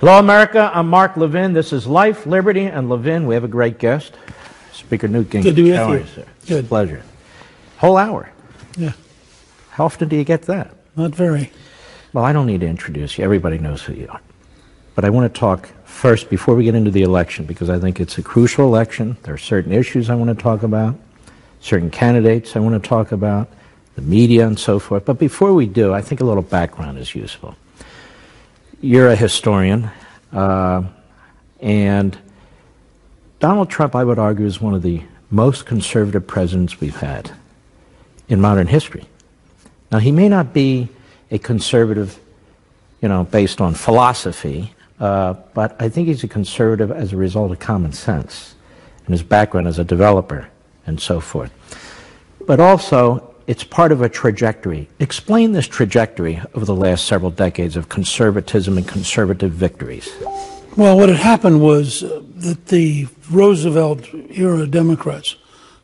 Hello, America. I'm Mark Levin. This is Life, Liberty, and Levin. We have a great guest, Speaker Newt Gingrich. Good to be with you. Sir? It's Good. a pleasure. Whole hour. Yeah. How often do you get that? Not very. Well, I don't need to introduce you. Everybody knows who you are. But I want to talk first, before we get into the election, because I think it's a crucial election. There are certain issues I want to talk about, certain candidates I want to talk about, the media and so forth. But before we do, I think a little background is useful. You're a historian, and Donald Trump, I would argue, is one of the most conservative presidents we've had in modern history. Now, he may not be a conservative, based on philosophy, but I think he's a conservative as a result of common sense and his background as a developer and so forth. But also, it's part of a trajectory. Explain this trajectory over the last several decades of conservatism and conservative victories. Well, what had happened was that the Roosevelt-era Democrats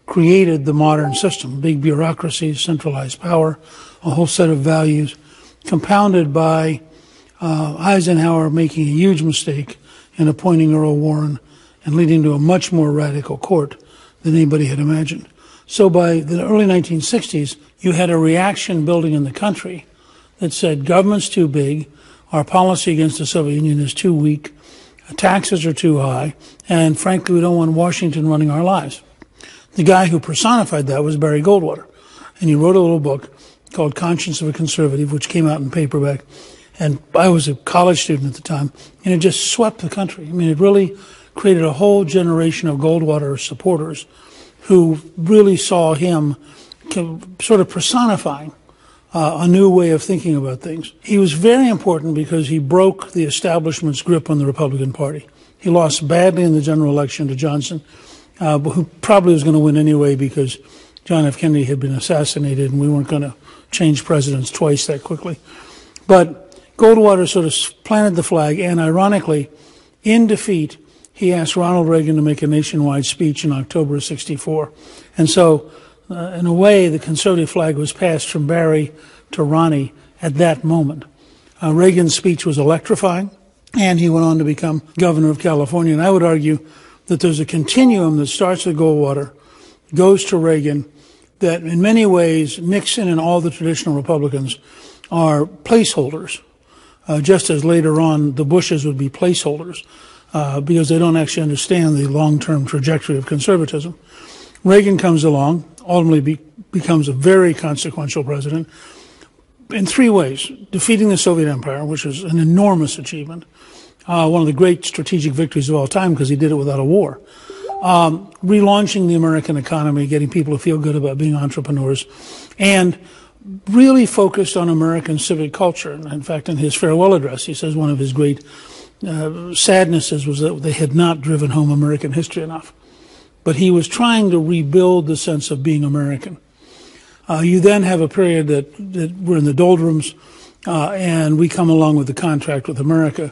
created the modern system, big bureaucracies, centralized power, a whole set of values, compounded by Eisenhower making a huge mistake in appointing Earl Warren and leading to a much more radical court than anybody had imagined. So by the early 1960s, you had a reaction building in the country that said government's too big, our policy against the Soviet Union is too weak, taxes are too high, and frankly, we don't want Washington running our lives. The guy who personified that was Barry Goldwater, and he wrote a little book called Conscience of a Conservative, which came out in paperback, and I was a college student at the time, and it just swept the country. I mean, it really created a whole generation of Goldwater supporters who really saw him sort of personifying a new way of thinking about things. He was very important because he broke the establishment's grip on the Republican Party. He lost badly in the general election to Johnson, who probably was going to win anyway because John F. Kennedy had been assassinated and we weren't going to change presidents twice that quickly. But Goldwater sort of planted the flag, and ironically, in defeat, he asked Ronald Reagan to make a nationwide speech in October of '64. And so, in a way, the conservative flag was passed from Barry to Ronnie at that moment. Reagan's speech was electrifying, and he went on to become governor of California. And I would argue that there's a continuum that starts with Goldwater, goes to Reagan, that in many ways Nixon and all the traditional Republicans are placeholders, just as later on the Bushes would be placeholders. Because they don't actually understand the long-term trajectory of conservatism. Reagan comes along, ultimately becomes a very consequential president in three ways. Defeating the Soviet Empire, which was an enormous achievement, one of the great strategic victories of all time because he did it without a war. Relaunching the American economy, getting people to feel good about being entrepreneurs, and really focused on American civic culture. And in fact, in his farewell address, he says one of his great sadnesses was that they had not driven home American history enough. But he was trying to rebuild the sense of being American. You then have a period that we're in the doldrums, and we come along with the contract with America.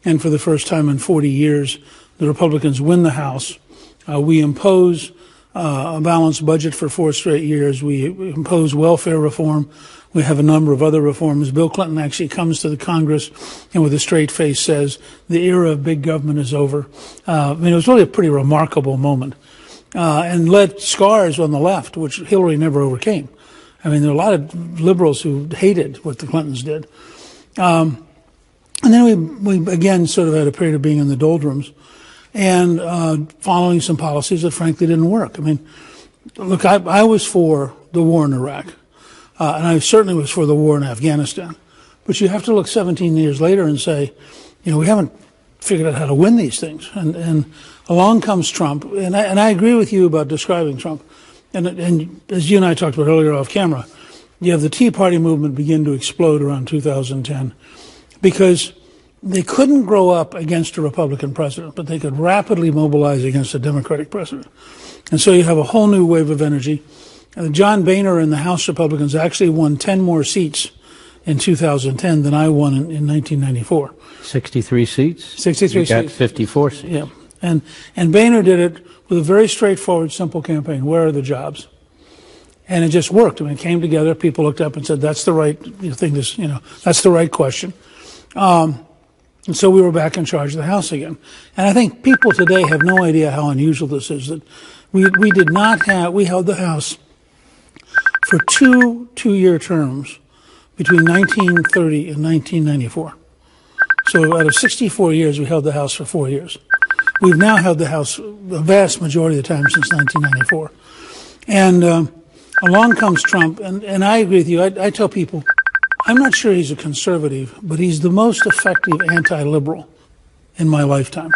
And for the first time in 40 years, the Republicans win the House. We impose a balanced budget for 4 straight years. We impose welfare reform. We have a number of other reforms. Bill Clinton actually comes to the Congress and with a straight face says, the era of big government is over. It was really a pretty remarkable moment. And led scars on the left, which Hillary never overcame. There are a lot of liberals who hated what the Clintons did. And then we again sort of had a period of being in the doldrums and following some policies that frankly didn't work. Look, I was for the war in Iraq. And I certainly was for the war in Afghanistan. But you have to look 17 years later and say, we haven't figured out how to win these things. And along comes Trump. And I agree with you about describing Trump. And as you and I talked about earlier off camera, you have the Tea Party movement begin to explode around 2010 because they couldn't grow up against a Republican president, but they could rapidly mobilize against a Democratic president. And so you have a whole new wave of energy. John Boehner and the House Republicans actually won 10 more seats in 2010 than I won in 1994. 63 seats? 63 seats. You got 54 seats. Yeah. And Boehner did it with a very straightforward, simple campaign. Where are the jobs? And it just worked. It came together. People looked up and said, that's the right thing, that's the right question. And so we were back in charge of the House again. And I think people today have no idea how unusual this is. That we held the House for two-year terms between 1930 and 1994. So out of 64 years, we held the House for 4 years. We've now held the House the vast majority of the time since 1994. And along comes Trump, and I agree with you. I tell people, I'm not sure he's a conservative, but he's the most effective anti-liberal in my lifetime.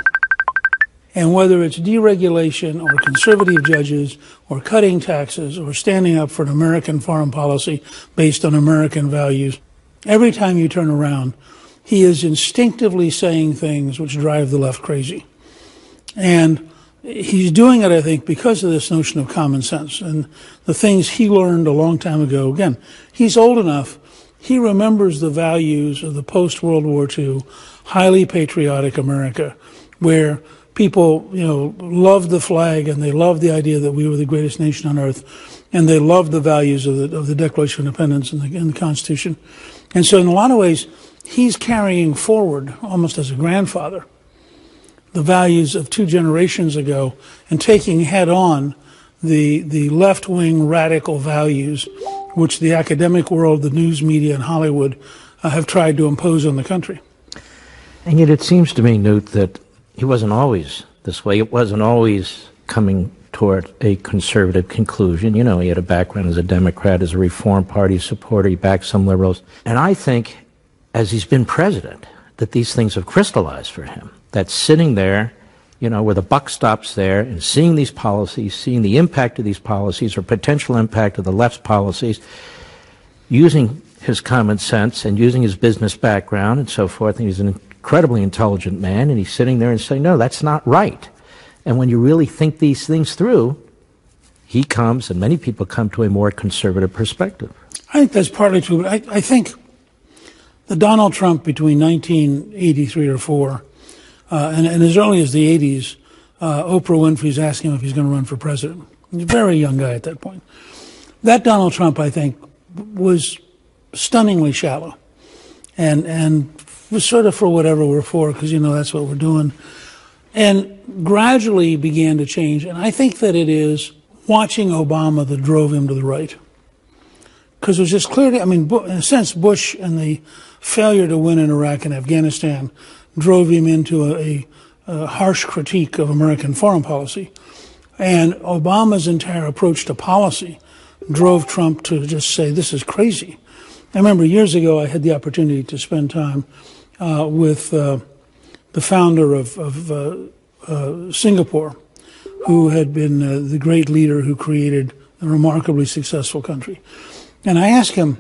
And whether it's deregulation or conservative judges or cutting taxes or standing up for an American foreign policy based on American values, every time you turn around, he is instinctively saying things which drive the left crazy. And he's doing it, I think, because of this notion of common sense and the things he learned a long time ago. Again, he's old enough. He remembers the values of the post-World War II, highly patriotic America, where people, loved the flag and they loved the idea that we were the greatest nation on earth, and they loved the values of the Declaration of Independence and the Constitution. And so in a lot of ways, he's carrying forward, almost as a grandfather, the values of 2 generations ago and taking head on the left-wing radical values which the academic world, the news media, and Hollywood have tried to impose on the country. And yet it seems to me, Newt, that he wasn't always this way. It wasn't always coming toward a conservative conclusion. He had a background as a Democrat, as a Reform Party supporter. He backed some liberals. And I think, as he's been president, that these things have crystallized for him. That sitting there, where the buck stops there, and seeing these policies, seeing the impact of these policies or potential impact of the left's policies, using his common sense and using his business background and so forth, and he's an incredibly intelligent man, and he's sitting there and saying, no, that's not right. And when you really think these things through, he comes, and many people come, to a more conservative perspective. I think that's partly true, but I think the Donald Trump between 1983 or 4 and as early as the 80s, Oprah Winfrey's asking him if he's going to run for president. He's a very young guy at that point. That Donald Trump, I think, was stunningly shallow and was sort of for whatever we're for, because, that's what we're doing. And gradually began to change. And I think that it is watching Obama that drove him to the right. Because it was just clear, in a sense, Bush and the failure to win in Iraq and Afghanistan drove him into a harsh critique of American foreign policy. And Obama's entire approach to policy drove Trump to just say, this is crazy. I remember years ago I had the opportunity to spend time with the founder of Singapore, who had been the great leader who created a remarkably successful country. And I asked him,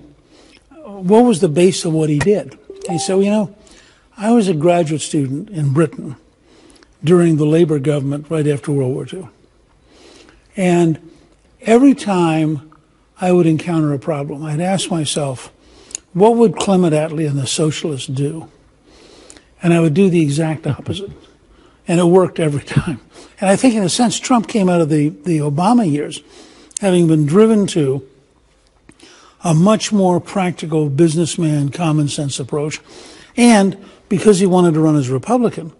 what was the base of what he did? He said, I was a graduate student in Britain during the Labour government right after World War II. And every time I would encounter a problem, I'd ask myself, what would Clement Attlee and the socialists do? And I would do the exact opposite. And it worked every time. And I think, in a sense, Trump came out of the Obama years having been driven to a much more practical businessman, common sense approach. And because he wanted to run as a Republican,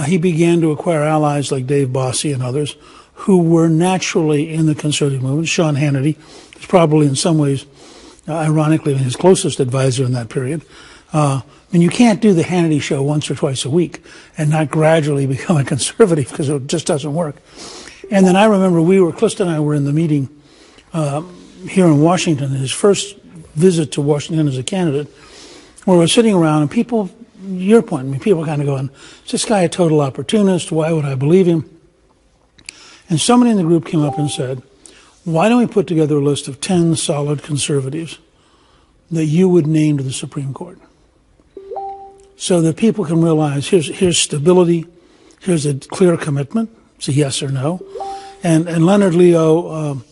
he began to acquire allies like Dave Bossie and others who were naturally in the conservative movement. Sean Hannity is probably in some ways, ironically, his closest advisor in that period. And you can't do the Hannity show once or twice a week and not gradually become a conservative, because it just doesn't work. And then I remember Clista and I were in the meeting here in Washington, his first visit to Washington as a candidate, where we're sitting around and people, your point, people kind of going, is this guy a total opportunist? Why would I believe him? And somebody in the group came up and said, why don't we put together a list of 10 solid conservatives that you would name to the Supreme Court, so that people can realize here's stability, here's a clear commitment, it's a yes or no. And Leonard Leo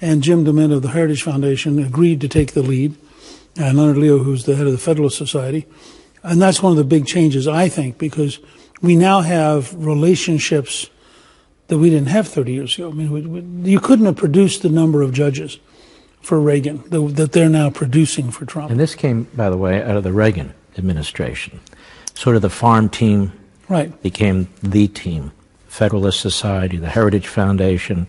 and Jim DeMint of the Heritage Foundation agreed to take the lead, and Leonard Leo, who's the head of the Federalist Society. And that's one of the big changes, I think, because we now have relationships that we didn't have 30 years ago. I mean, you couldn't have produced the number of judges for Reagan that they're now producing for Trump. And this came, by the way, out of the Reagan administration. Sort of the farm team became the team. Federalist Society, the Heritage Foundation,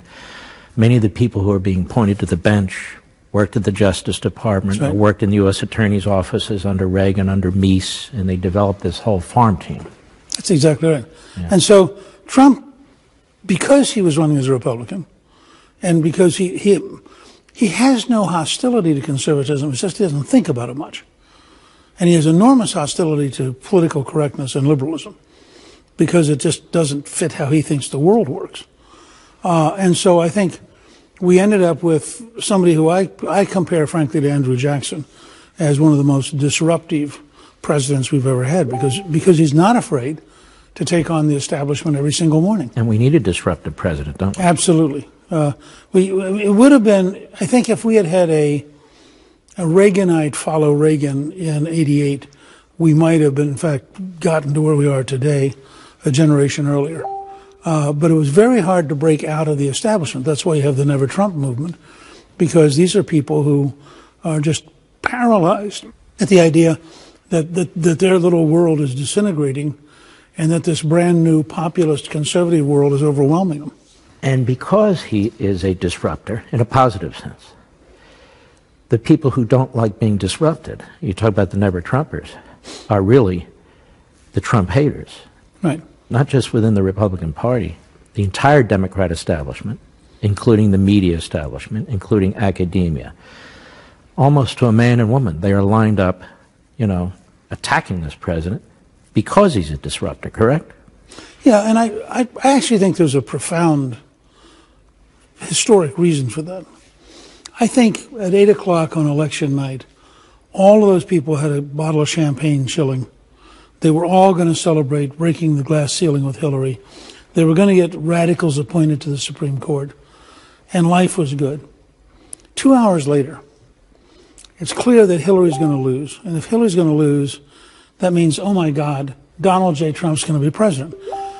many of the people who are being pointed to the bench worked at the Justice Department, or worked in the U.S. Attorney's offices under Reagan, under Meese, and they developed this whole farm team. That's exactly right. Yeah. And so Trump, because he was running as a Republican, and because he has no hostility to conservatism, it's just he doesn't think about it much. And he has enormous hostility to political correctness and liberalism, because it just doesn't fit how he thinks the world works. And so I think we ended up with somebody who I compare, frankly, to Andrew Jackson as one of the most disruptive presidents we've ever had, because he's not afraid to take on the establishment every single morning. And we need a disruptive president, don't we? Absolutely. It would have been, I think, if we had had a Reaganite follow Reagan in '88, we might have been, in fact, gotten to where we are today a generation earlier. But it was very hard to break out of the establishment. That's why you have the Never Trump movement, because these are people who are just paralyzed at the idea that their little world is disintegrating and that this brand new populist conservative world is overwhelming them. And because he is a disruptor, in a positive sense, the people who don't like being disrupted, you talk about the Never Trumpers, are really the Trump haters. Right. Not just within the Republican Party, the entire Democrat establishment, including the media establishment, including academia. Almost to a man and woman, they are lined up, attacking this president because he's a disruptor, correct? Yeah, and I actually think there's a profound historic reason for that. I think at 8 o'clock on election night, all of those people had a bottle of champagne chilling. They were all going to celebrate breaking the glass ceiling with Hillary. They were going to get radicals appointed to the Supreme Court. And life was good. 2 hours later, it's clear that Hillary's going to lose. And if Hillary's going to lose, that means, oh my God, Donald J. Trump's going to be president.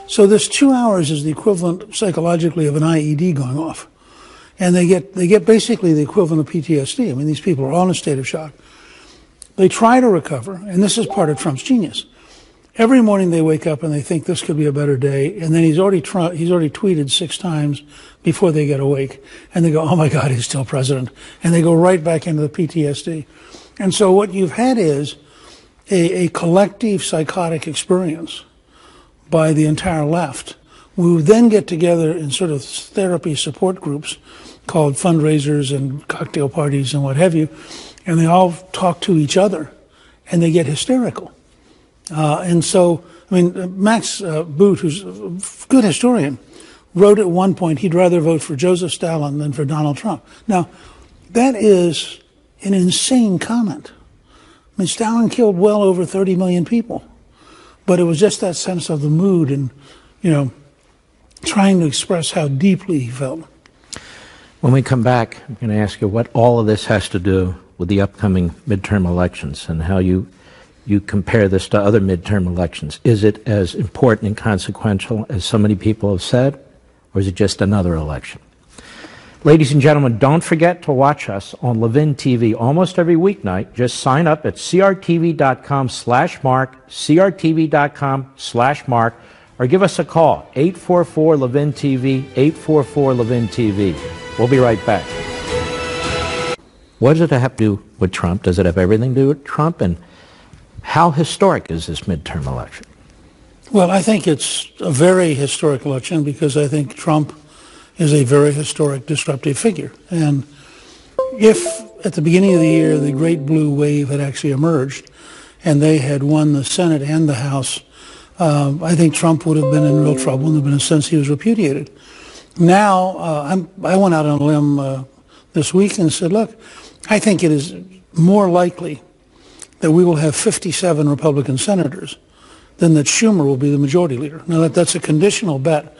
So this 2 hours is the equivalent psychologically of an IED going off. And they get basically the equivalent of PTSD. I mean, these people are all in a state of shock. They try to recover, and this is part of Trump's genius. Every morning they wake up and they think this could be a better day, and then he's already tweeted 6 times before they get awake, and they go, oh my God, he's still president, and they go right back into the PTSD. And so what you've had is a collective psychotic experience by the entire left. We would then get together in sort of therapy support groups called fundraisers and cocktail parties and what have you, and they all talk to each other, and they get hysterical. And so, I mean, Max Boot, who's a good historian, wrote at one point he'd rather vote for Joseph Stalin than for Donald Trump. Now, that is an insane comment. I mean, Stalin killed well over 30 million people. But it was just that sense of the mood and, trying to express how deeply he felt. When we come back, I'm going to ask you what all of this has to do with the upcoming midterm elections and how you compare this to other midterm elections. Is it as important and consequential as so many people have said, or is it just another election? Ladies and gentlemen, don't forget to watch us on Levin TV almost every weeknight. Just sign up at crtv.com/mark, crtv.com/mark, or give us a call, 844-LEVIN-TV, 844-LEVIN-TV. We'll be right back. What does it have to do with Trump? Does it have everything to do with Trump? And how historic is this midterm election? Well, I think it's a very historic election because I think Trump is a very historic, disruptive figure. And if at the beginning of the year the great blue wave had actually emerged and they had won the Senate and the House, I think Trump would have been in real trouble, and there would have been a sense he was repudiated. Now, I went out on a limb this week and said, look, I think it is more likely that we will have 57 Republican senators than that Schumer will be the majority leader. Now, that's a conditional bet,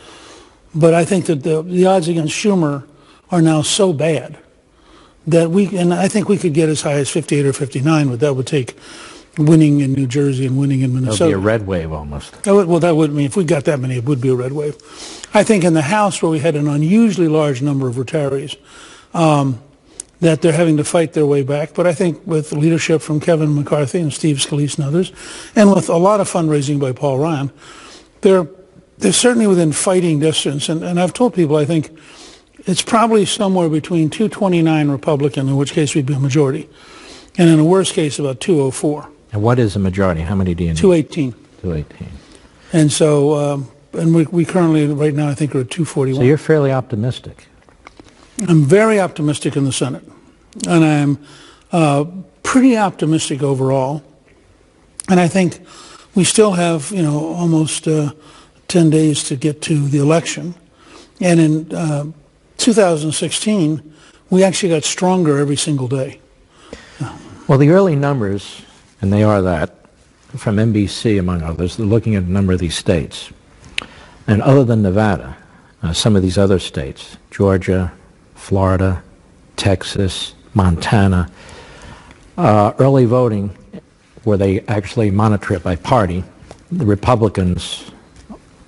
but I think that the odds against Schumer are now so bad that and I think we could get as high as 58 or 59, but that would take winning in New Jersey and winning in Minnesota. That would be a red wave almost. Well, that would mean if we got that many, it would be a red wave. I think in the House, where we had an unusually large number of retirees, that they're having to fight their way back. But I think with leadership from Kevin McCarthy and Steve Scalise and others, and with a lot of fundraising by Paul Ryan, they're certainly within fighting distance. And I've told people, I think it's probably somewhere between 229 Republican, in which case we'd be a majority, and in a worst case, about 204. And what is a majority? How many do you need? 218. 218. And so, and we currently, right now, I think are at 241. So you're fairly optimistic. I'm very optimistic in the Senate, and I'm pretty optimistic overall. And I think we still have, almost 10 days to get to the election. And in 2016, we actually got stronger every single day. Well, the early numbers, and they are that, from NBC, among others, they're looking at a number of these states. And other than Nevada, some of these other states, Georgia, Florida, Texas, Montana, early voting, where they actually monitor it by party, the Republicans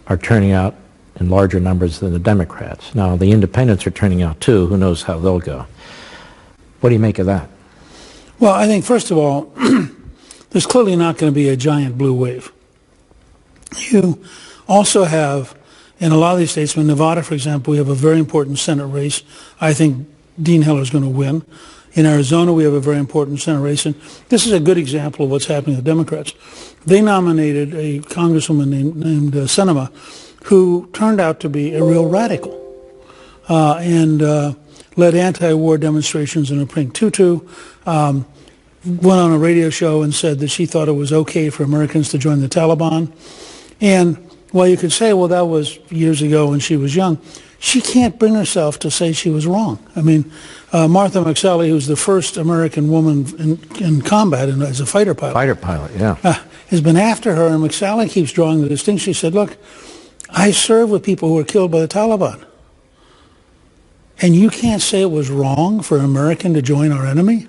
are turning out in larger numbers than the Democrats. Now, the independents are turning out too. Who knows how they'll go? What do you make of that? Well, I think, first of all, there's clearly not going to be a giant blue wave. You also have, in a lot of these states, in Nevada, for example, we have a very important Senate race. I think Dean Heller is going to win. In Arizona, we have a very important Senate race. And this is a good example of what's happening with the Democrats. They nominated a congresswoman named Sinema, who turned out to be a real radical and led anti-war demonstrations in a pink tutu, went on a radio show and said that she thought it was okay for Americans to join the Taliban. And while you could say, well, that was years ago when she was young, she can't bring herself to say she was wrong. I mean, Martha McSally, who's the first American woman in combat and as a fighter pilot. Fighter pilot, yeah. Has been after her, and McSally keeps drawing the distinction. She said, look, I served with people who were killed by the Taliban. And you can't say it was wrong for an American to join our enemy?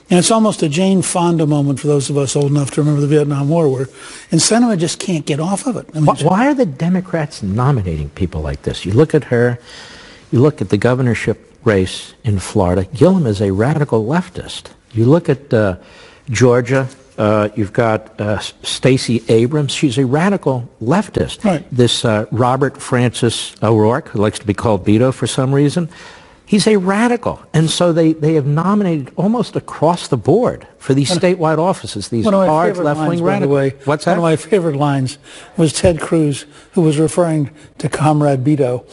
And it's almost a Jane Fonda moment for those of us old enough to remember the Vietnam War, where and Sinema just can't get off of it. I mean, why are the Democrats nominating people like this? You look at her, you look at the governorship race in Florida. Gillum is a radical leftist. You look at Georgia, you've got Stacey Abrams. She's a radical leftist. Right. This Robert Francis O'Rourke, who likes to be called Beto for some reason, he's a radical. And so they have nominated almost across the board for these statewide offices, these hard left-wing radicals. What's that? One of my favorite lines was Ted Cruz, who was referring to Comrade Beto.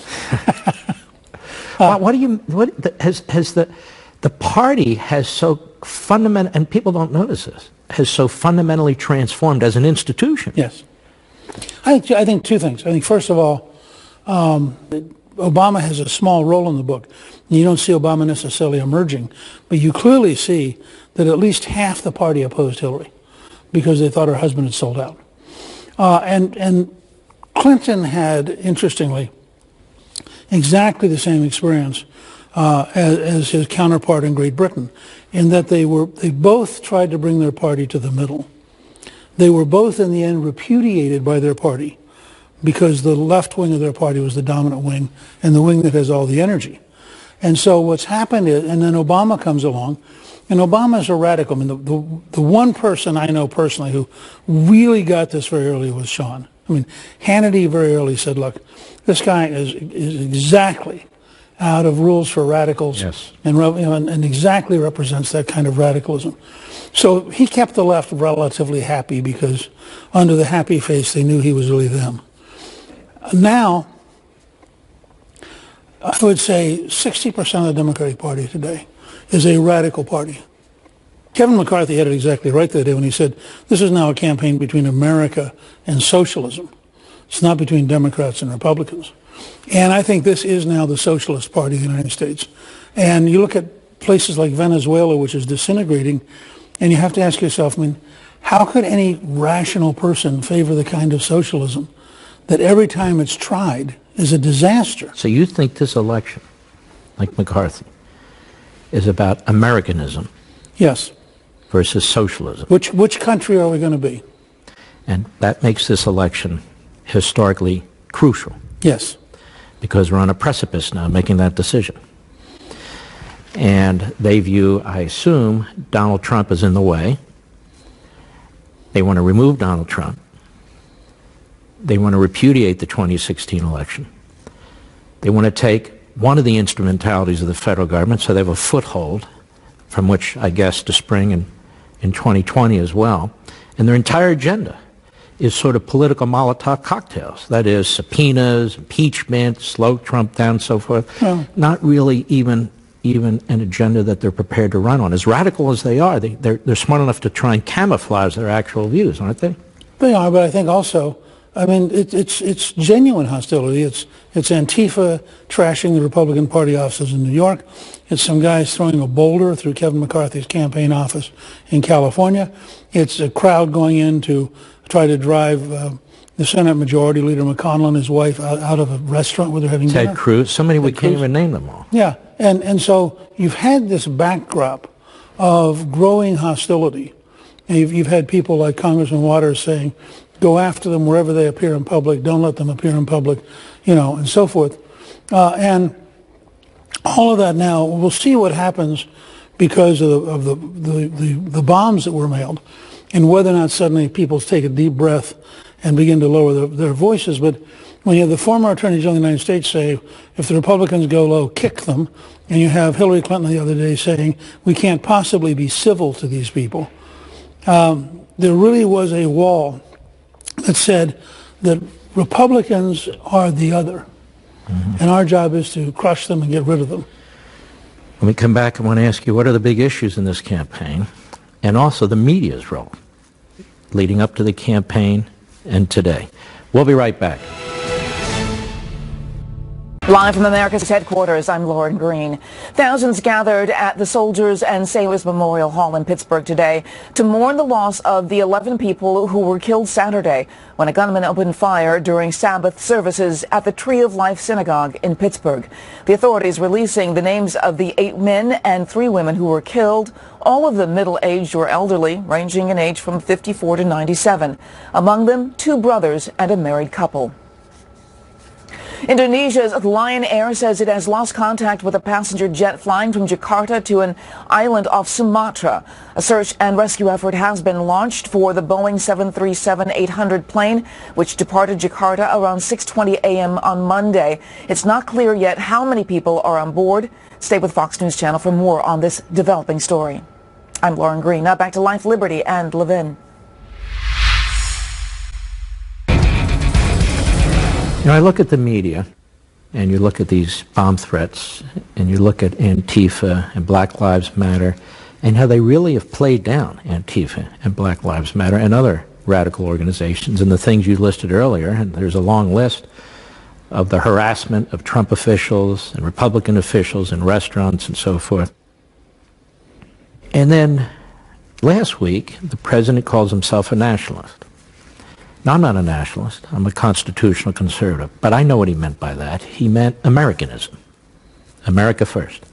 The party has so fundamental, and people don't notice this, has so fundamentally transformed as an institution. Yes. I think two things. I think, first of all, Obama has a small role in the book. You don't see Obama necessarily emerging, but you clearly see that at least half the party opposed Hillary because they thought her husband had sold out. And Clinton had, interestingly, exactly the same experience as his counterpart in Great Britain, in that they both tried to bring their party to the middle. They were both, in the end, repudiated by their party because the left wing of their party was the dominant wing and the wing that has all the energy. And so what's happened is, and then Obama comes along, and Obama's a radical. I mean, the one person I know personally who really got this very early was Sean. I mean, Hannity very early said, look, this guy is exactly out of rules for radicals, yes, and exactly represents that kind of radicalism. So he kept the left relatively happy because under the happy face they knew he was really them. Now, I would say 60% of the Democratic Party today is a radical party. Kevin McCarthy had it exactly right that day when he said, this is now a campaign between America and socialism. It's not between Democrats and Republicans. And I think this is now the Socialist Party of the United States. And you look at places like Venezuela, which is disintegrating, and you have to ask yourself, I mean, how could any rational person favor the kind of socialism that every time it's tried is a disaster? So you think this election, like McCarthy, is about Americanism? Yes. Versus socialism. Which country are we going to be? And that makes this election historically crucial. Yes. Because we're on a precipice now making that decision. And they view, I assume, Donald Trump as in the way. They want to remove Donald Trump. They want to repudiate the 2016 election. They want to take one of the instrumentalities of the federal government so they have a foothold from which, I guess, to spring in 2020 as well. And their entire agenda is sort of political Molotov cocktails. That is, subpoenas, impeachment, slow Trump down, so forth. Well, not really even an agenda that they're prepared to run on. As radical as they are, they're smart enough to try and camouflage their actual views, aren't they? They are, but I think also, I mean, it's genuine hostility. It's Antifa trashing the Republican Party offices in New York. It's some guys throwing a boulder through Kevin McCarthy's campaign office in California. It's a crowd going in to try to drive the Senate Majority Leader McConnell and his wife out of a restaurant where they're having dinner. Ted Cruz. So many we can't even name them all. Yeah, and so you've had this backdrop of growing hostility. And you've had people like Congressman Waters saying, go after them wherever they appear in public, don't let them appear in public, you know, and so forth. And all of that now, we'll see what happens because of the bombs that were mailed and whether or not suddenly people take a deep breath and begin to lower their voices. But when you have the former Attorney General of the United States say, if the Republicans go low, kick them, and you have Hillary Clinton the other day saying, we can't possibly be civil to these people, there really was a wall that said that Republicans are the other, and our job is to crush them and get rid of them. When we come back, I want to ask you, what are the big issues in this campaign, and also the media's role leading up to the campaign and today. We'll be right back. Live from America's headquarters, I'm Lauren Green. Thousands gathered at the Soldiers and Sailors Memorial Hall in Pittsburgh today to mourn the loss of the 11 people who were killed Saturday when a gunman opened fire during Sabbath services at the Tree of Life Synagogue in Pittsburgh. The authorities releasing the names of the 8 men and 3 women who were killed, all of them middle-aged or elderly, ranging in age from 54 to 97. Among them, 2 brothers and a married couple. Indonesia's Lion Air says it has lost contact with a passenger jet flying from Jakarta to an island off Sumatra. A search and rescue effort has been launched for the Boeing 737-800 plane, which departed Jakarta around 6:20 a.m. on Monday. It's not clear yet how many people are on board. Stay with Fox News Channel for more on this developing story. I'm Lauren Green. Now back to Life, Liberty, and Levin. You know, I look at the media, and you look at these bomb threats, and you look at Antifa and Black Lives Matter, and how they really have played down Antifa and Black Lives Matter and other radical organizations and the things you listed earlier, and there's a long list of the harassment of Trump officials and Republican officials in restaurants and so forth. And then last week, the president calls himself a nationalist. Now, I'm not a nationalist. I'm a constitutional conservative. But I know what he meant by that. He meant Americanism. America first.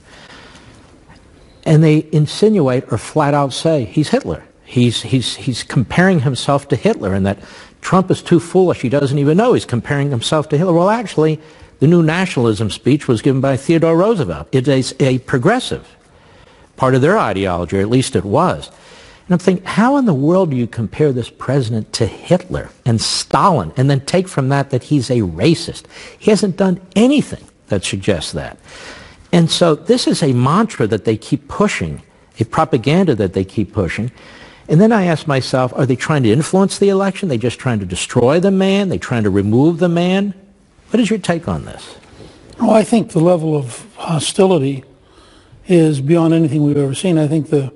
And they insinuate or flat out say he's Hitler. He's comparing himself to Hitler, and that Trump is too foolish. He doesn't even know he's comparing himself to Hitler. Well, actually, the new nationalism speech was given by Theodore Roosevelt. It is a progressive part of their ideology, or at least it was. And I'm thinking, how in the world do you compare this president to Hitler and Stalin and then take from that he's a racist? He hasn't done anything that suggests that. And so this is a mantra that they keep pushing, a propaganda that they keep pushing. And then I ask myself, are they trying to influence the election? Are they just trying to destroy the man? Are they trying to remove the man? What is your take on this? Well, I think the level of hostility is beyond anything we've ever seen. I think the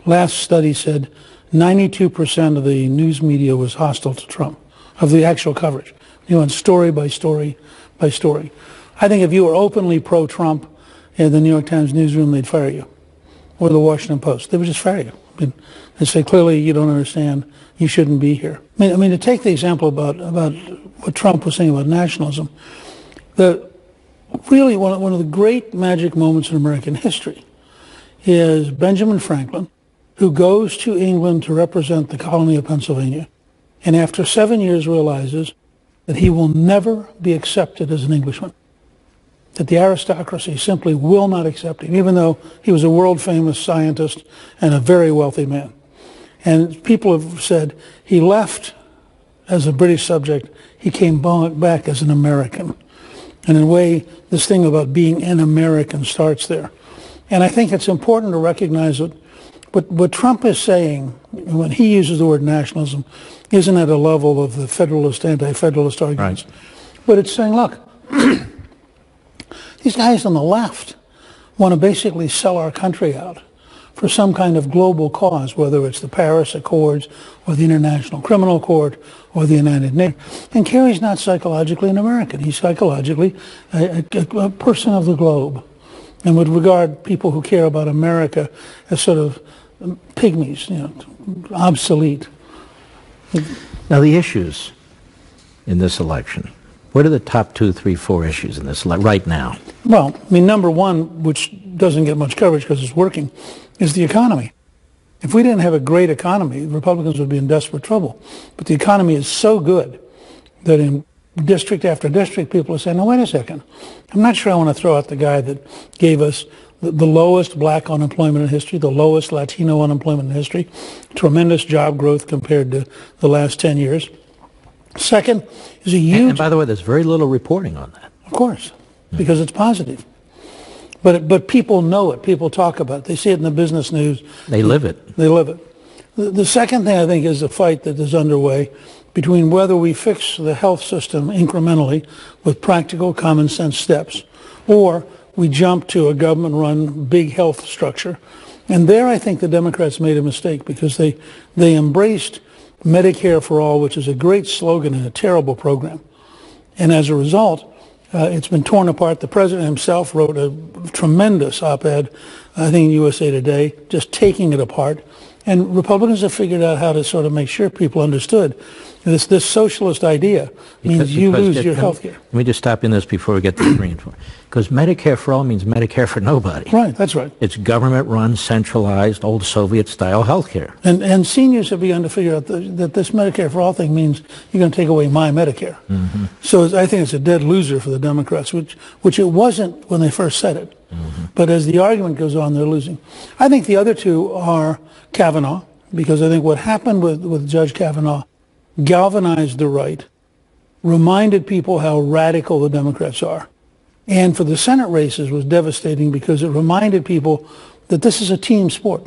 last study said 92% of the news media was hostile to Trump, of the actual coverage. You went story by story by story. I think if you were openly pro-Trump in the New York Times newsroom, they'd fire you, or the Washington Post. They would just fire you. I mean, they'd say, clearly you don't understand, you shouldn't be here. I mean, to take the example about what Trump was saying about nationalism, really one of the great magic moments in American history is Benjamin Franklin, who goes to England to represent the colony of Pennsylvania, and after 7 years realizes that he will never be accepted as an Englishman. that the aristocracy simply will not accept him, even though he was a world-famous scientist and a very wealthy man. And people have said he left as a British subject, he came back as an American. And in a way, this thing about being an American starts there. And I think it's important to recognize that what Trump is saying when he uses the word nationalism isn't at a level of the federalist, anti-federalist arguments. Right. But it's saying, look, these guys on the left want to basically sell our country out for some kind of global cause, whether it's the Paris Accords or the International Criminal Court or the United Nations. And Kerry's not psychologically an American. He's psychologically a person of the globe and would regard people who care about America as sort of pygmies, obsolete. Now, the issues in this election, what are the top 2, 3, 4 issues in this right now? Well, I mean, number one, which doesn't get much coverage because it's working, is the economy. If we didn't have a great economy, Republicans would be in desperate trouble. But the economy is so good that in district after district, people are saying, no, wait a second. I'm not sure I want to throw out the guy that gave us the lowest black unemployment in history, the lowest Latino unemployment in history, tremendous job growth compared to the last 10 years. Second is a huge... And by the way, there's very little reporting on that. Of course, because it's positive. But people know it. People talk about it. They see it in the business news. They live it. They live it. The second thing, I think, is the fight that is underway between whether we fix the health system incrementally with practical common sense steps or we jump to a government-run big health structure. And there I think the Democrats made a mistake because they embraced Medicare for All, which is a great slogan and a terrible program. And as a result, it's been torn apart. The president himself wrote a tremendous op-ed, I think in USA Today, just taking it apart. And Republicans have figured out how to sort of make sure people understood this socialist idea means you lose your health care. Let me just stop in this before we get to the green for because Medicare for All means Medicare for nobody. Right, that's right. It's government-run, centralized, old Soviet-style health care. And seniors have begun to figure out that this Medicare for All thing means you're going to take away my Medicare. Mm-hmm. So I think it's a dead loser for the Democrats, which it wasn't when they first said it. Mm-hmm. But as the argument goes on, they're losing. I think the other two are Kavanaugh, because I think what happened with Judge Kavanaugh galvanized the right, reminded people how radical the Democrats are. And for the Senate races was devastating because it reminded people that this is a team sport.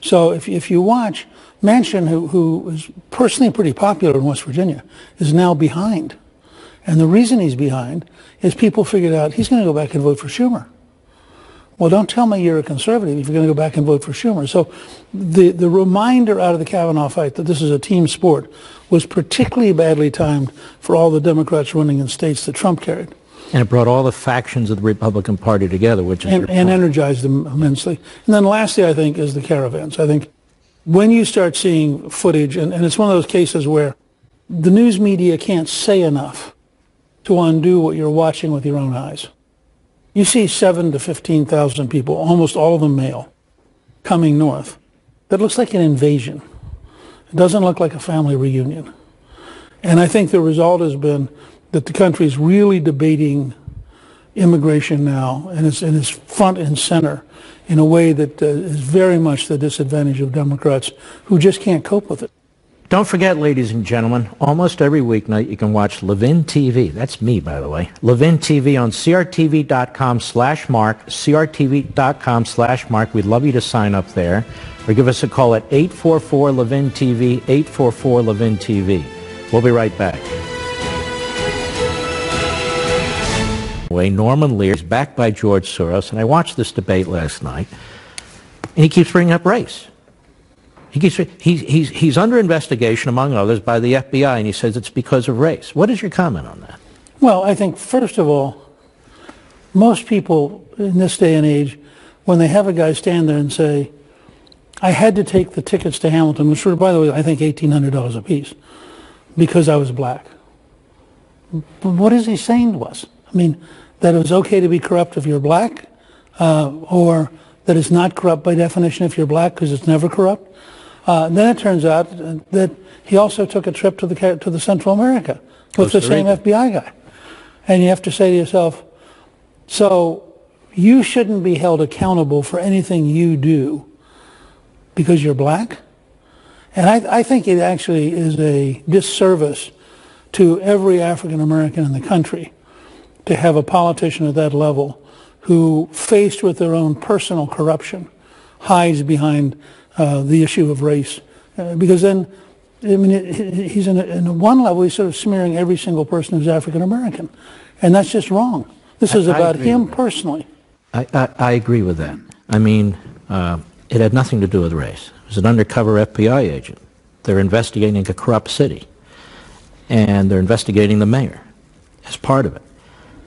So if you watch, Manchin, who is personally pretty popular in West Virginia, is now behind. And the reason he's behind is people figured out he's going to go back and vote for Schumer. Well, don't tell me you're a conservative if you're going to go back and vote for Schumer. So the reminder out of the Kavanaugh fight that this is a team sport was particularly badly timed for all the Democrats running in states that Trump carried. And it brought all the factions of the Republican Party together, which is and energized them immensely. And then lastly, I think, is the caravans. I think when you start seeing footage, and it's one of those cases where the news media can't say enough to undo what you're watching with your own eyes. You see 7,000 to 15,000 people, almost all of them male, coming north. That looks like an invasion. It doesn't look like a family reunion. And I think the result has been that the country is really debating immigration now, and it's front and center in a way that is very much the disadvantage of Democrats who just can't cope with it. Don't forget, ladies and gentlemen, almost every weeknight you can watch Levin TV. That's me, by the way. Levin TV on crtv.com/Mark, crtv.com/Mark. We'd love you to sign up there. Or give us a call at 844-LEVIN-TV, 844-LEVIN-TV. We'll be right back. Norman Lear is backed by George Soros, and I watched this debate last night, and he keeps bringing up race. He's under investigation, among others, by the FBI, and he says it's because of race. What is your comment on that? Well, I think, first of all, most people in this day and age, when they have a guy stand there and say, I had to take the tickets to Hamilton, which were, by the way, I think $1,800 a piece, because I was black. But what is he saying to us? I mean, that it was okay to be corrupt if you're black, or that it's not corrupt by definition if you're black because it's never corrupt. Then it turns out that he also took a trip to the Central America with the same FBI guy. And you have to say to yourself, So you shouldn't be held accountable for anything you do because you're black. And I think it actually is a disservice to every African American in the country to have a politician at that level who, faced with their own personal corruption, hides behind the issue of race. Because then, I mean, he's in one level, he's sort of smearing every single person who's African American. And that's just wrong. This is about him personally. I agree with that. I mean, it had nothing to do with race. It was an undercover FBI agent. They're investigating a corrupt city. And they're investigating the mayor as part of it.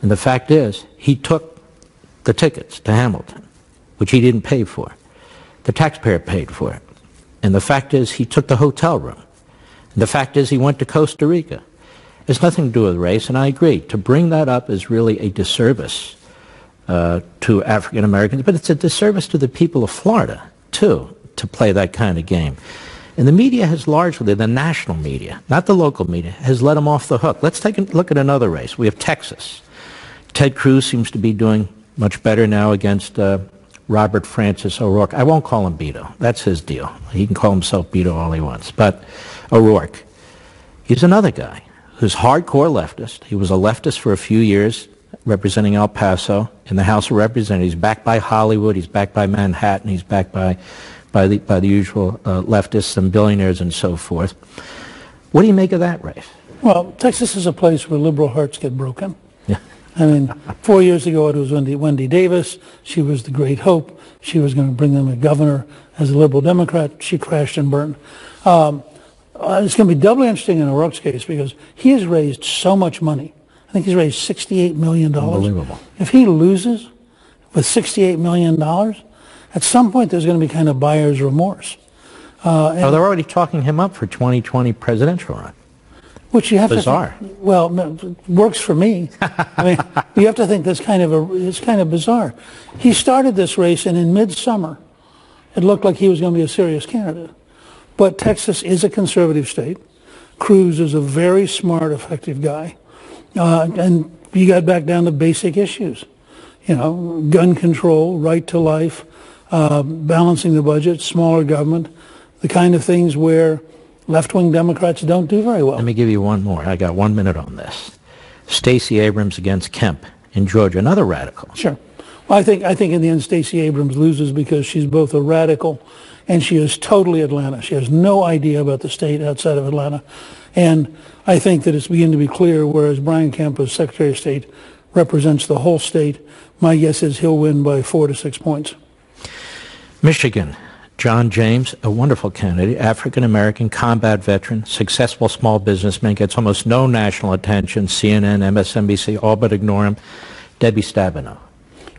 And the fact is, he took the tickets to Hamilton, which he didn't pay for. The taxpayer paid for it. And the fact is, he took the hotel room. And the fact is, he went to Costa Rica. It's nothing to do with race, and I agree. To bring that up is really a disservice to African Americans, but it's a disservice to the people of Florida, too, to play that kind of game. And the media has largely, the national media, not the local media, has let them off the hook. Let's take a look at another race. We have Texas. Ted Cruz seems to be doing much better now against Robert Francis O'Rourke. I won't call him Beto. That's his deal. He can call himself Beto all he wants. But O'Rourke, he's another guy who's hardcore leftist. He was a leftist for a few years, representing El Paso in the House of Representatives. He's backed by Hollywood. He's backed by Manhattan. He's backed by the usual leftists and billionaires and so forth. What do you make of that race? Well, Texas is a place where liberal hearts get broken. Yeah. I mean, 4 years ago it was Wendy Davis. She was the great hope. She was going to bring them a governor as a liberal Democrat. She crashed and burned. It's going to be doubly interesting in O'Rourke's case because he has raised so much money. I think he's raised $68 million. Unbelievable. If he loses with $68 million, at some point there's going to be kind of buyer's remorse. They're already talking him up for 2020 presidential run. Which you have bizarre. To think, well, works for me. I mean, you have to think it's kind of bizarre. He started this race, and in midsummer, it looked like he was going to be a serious candidate. But Texas is a conservative state. Cruz is a very smart, effective guy, and you got back down to basic issues, you know, gun control, right to life, balancing the budget, smaller government, the kind of things where left-wing Democrats don't do very well. Let me give you one more. I got 1 minute on this. Stacey Abrams against Kemp in Georgia, another radical. Sure. Well, I think in the end Stacey Abrams loses because she's both a radical and she is totally Atlanta. She has no idea about the state outside of Atlanta. And I think that it's beginning to be clear, whereas Brian Kemp as Secretary of State represents the whole state, my guess is he'll win by 4 to 6 points. Michigan. John James, a wonderful candidate, African-American, combat veteran, successful small businessman, gets almost no national attention. CNN, MSNBC, all but ignore him. Debbie Stabenow.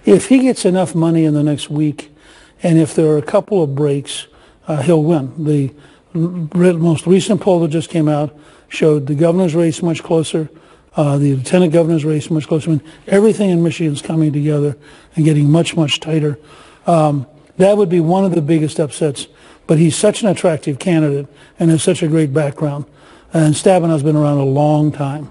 If he gets enough money in the next week, and if there are a couple of breaks, he'll win. The most recent poll that just came out showed the governor's race much closer, the lieutenant governor's race much closer. I mean, everything in Michigan is coming together and getting much, much tighter. That would be one of the biggest upsets. But he's such an attractive candidate and has such a great background. And Stabenow's been around a long time.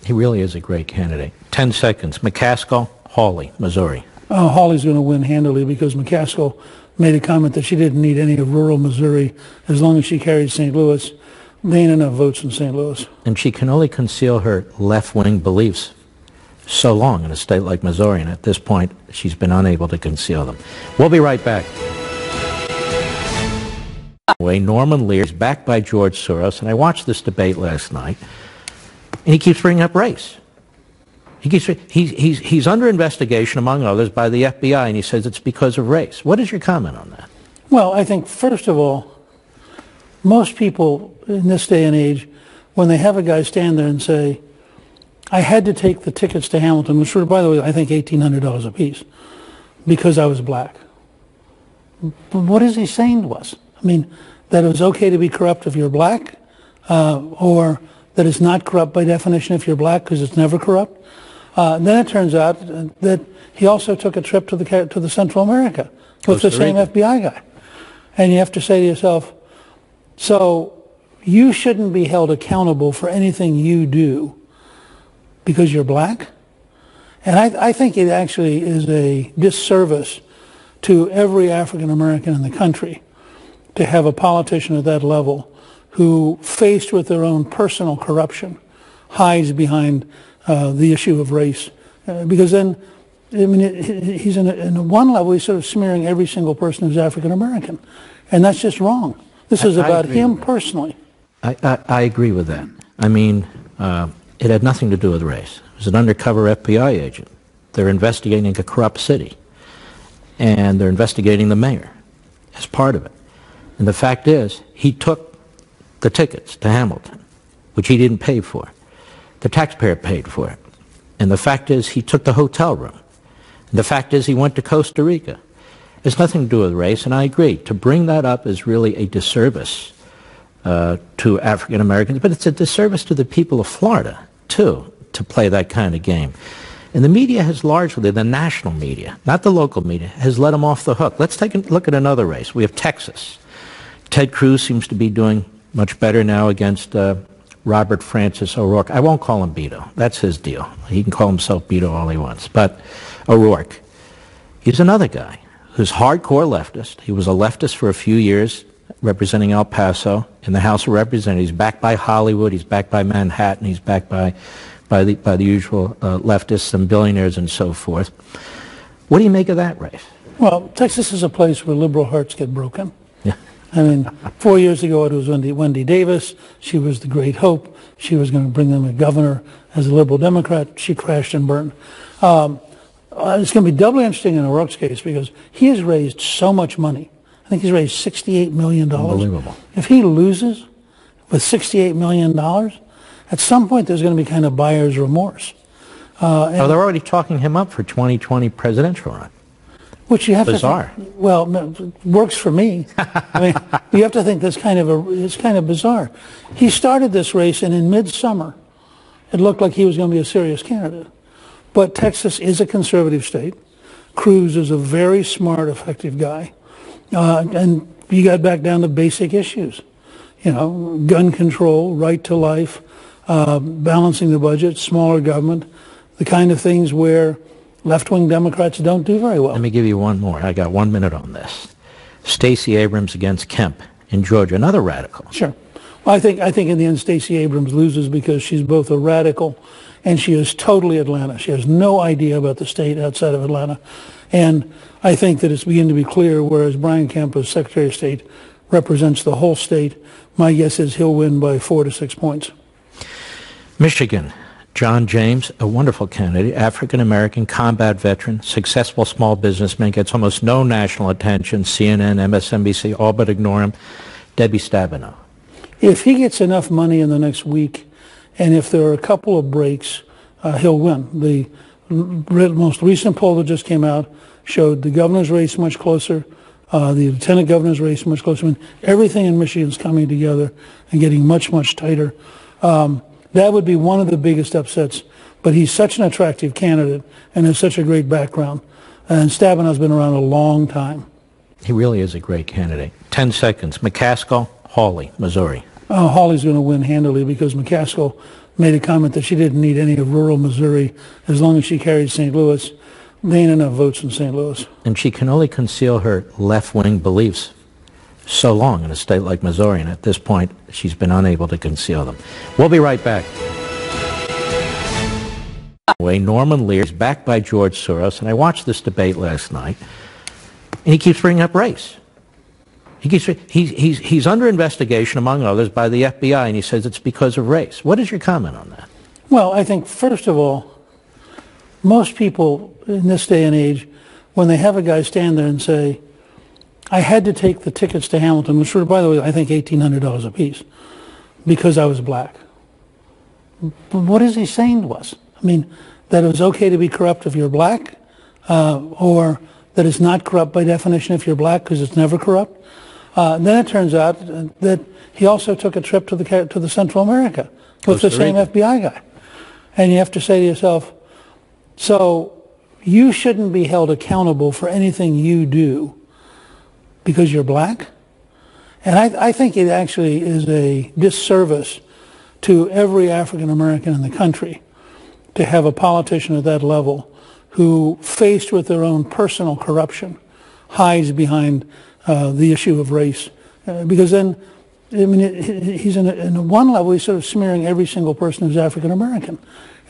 He really is a great candidate. 10 seconds. McCaskill, Hawley, Missouri. Hawley's going to win handily because McCaskill made a comment that she didn't need any of rural Missouri as long as she carried St. Louis. There ain't enough votes in St. Louis. And she can only conceal her left-wing beliefs so long in a state like Missouri, and at this point, she's been unable to conceal them. We'll be right back. Norman Lear is backed by George Soros, and I watched this debate last night, and he keeps bringing up race. He's under investigation, among others, by the FBI, and he says it's because of race. What is your comment on that? Well, I think, first of all, most people in this day and age, when they have a guy stand there and say, I had to take the tickets to Hamilton, which were, by the way, I think $1,800 a piece, because I was black. But what is he saying to us? I mean, that it was okay to be corrupt if you're black, or that it's not corrupt by definition if you're black because it's never corrupt. Then it turns out that he also took a trip to the Central America with the same FBI guy. And you have to say to yourself, so you shouldn't be held accountable for anything you do because you're black? And I think it actually is a disservice to every African American in the country to have a politician at that level who, faced with their own personal corruption, hides behind the issue of race. Because then, I mean, he's in one level, he's sort of smearing every single person who's African American. And that's just wrong. This is about him personally. I agree with that. I mean, it had nothing to do with race. It was an undercover FBI agent. They're investigating a corrupt city. And they're investigating the mayor as part of it. And the fact is, he took the tickets to Hamilton, which he didn't pay for. The taxpayer paid for it. And the fact is, he took the hotel room. And the fact is, he went to Costa Rica. It's nothing to do with race, and I agree. To bring that up is really a disservice to African Americans, but it's a disservice to the people of Florida, too, to play that kind of game. And the media has largely, the national media, not the local media, has let them off the hook. Let's take a look at another race. We have Texas. Ted Cruz seems to be doing much better now against Robert Francis O'Rourke. I won't call him Beto. That's his deal. He can call himself Beto all he wants. But O'Rourke, he's another guy who's hardcore leftist. He was a leftist for a few years, representing El Paso in the House of Representatives. He's backed by Hollywood. He's backed by Manhattan. He's backed by the usual leftists and billionaires and so forth. What do you make of that race? Well, Texas is a place where liberal hearts get broken. Yeah. I mean, 4 years ago it was Wendy Davis. She was the great hope. She was going to bring them a governor as a liberal Democrat. She crashed and burned. It's going to be doubly interesting in O'Rourke's case because he has raised so much money. I think he's raised $68 million. Unbelievable. If he loses with $68 million, at some point there's going to be kind of buyer's remorse. They're already talking him up for 2020 presidential run. Which you have bizarre. To think, well, works for me. I mean, you have to think it's kind of bizarre. He started this race, and in midsummer, it looked like he was going to be a serious candidate. But Texas is a conservative state. Cruz is a very smart, effective guy, and you got back down to basic issues, you know, gun control, right to life, balancing the budget, smaller government, the kind of things where left-wing Democrats don't do very well. Let me give you one more. I got 1 minute on this. Stacey Abrams against Kemp in Georgia, another radical. Sure. Well, I think in the end Stacey Abrams loses because she's both a radical and she is totally Atlanta. She has no idea about the state outside of Atlanta. And I think that it's beginning to be clear, whereas Brian Kemp as Secretary of State represents the whole state, my guess is he'll win by 4 to 6 points. Michigan. John James, a wonderful candidate, African-American, combat veteran, successful small businessman, gets almost no national attention. CNN, MSNBC, all but ignore him. Debbie Stabenow. If he gets enough money in the next week, and if there are a couple of breaks, he'll win. The most recent poll that just came out showed the governor's race much closer, the lieutenant governor's race much closer. I mean, everything in Michigan is coming together and getting much, much tighter. That would be one of the biggest upsets. But he's such an attractive candidate and has such a great background. And Stabenow's been around a long time. He really is a great candidate. 10 seconds. McCaskill, Hawley, Missouri. Hawley's going to win handily because McCaskill made a comment that she didn't need any of rural Missouri as long as she carried St. Louis. There ain't enough votes in St. Louis. And she can only conceal her left-wing beliefs so long in a state like Missouri, and at this point, she's been unable to conceal them. We'll be right back. Norman Lear is backed by George Soros, and I watched this debate last night, and he keeps bringing up race. He's under investigation, among others, by the FBI, and he says it's because of race. What is your comment on that? Well, I think, first of all, most people in this day and age, when they have a guy stand there and say, I had to take the tickets to Hamilton, which were, by the way, I think $1,800 a piece, because I was black. But what is he saying to us? I mean, that it was okay to be corrupt if you're black, or that it's not corrupt by definition if you're black because it's never corrupt. Then it turns out that he also took a trip to the Central America with the same FBI guy. And you have to say to yourself, so you shouldn't be held accountable for anything you do because you're black? And I think it actually is a disservice to every African American in the country to have a politician at that level who, faced with their own personal corruption, hides behind the issue of race. Because then, I mean, he's in one level, he's sort of smearing every single person who's African American.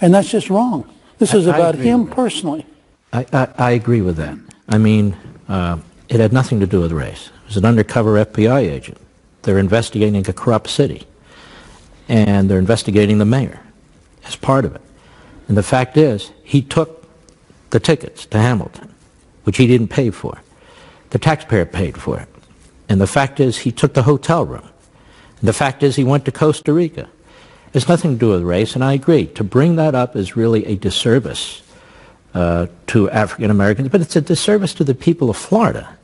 And that's just wrong. This is about him personally. I agree with that. I mean, it had nothing to do with race. It was an undercover FBI agent. They're investigating a corrupt city. And they're investigating the mayor as part of it. And the fact is, he took the tickets to Hamilton, which he didn't pay for. The taxpayer paid for it. And the fact is, he took the hotel room. And the fact is, he went to Costa Rica. It's nothing to do with race, and I agree. To bring that up is really a disservice to African Americans, but it's a disservice to the people of Florida.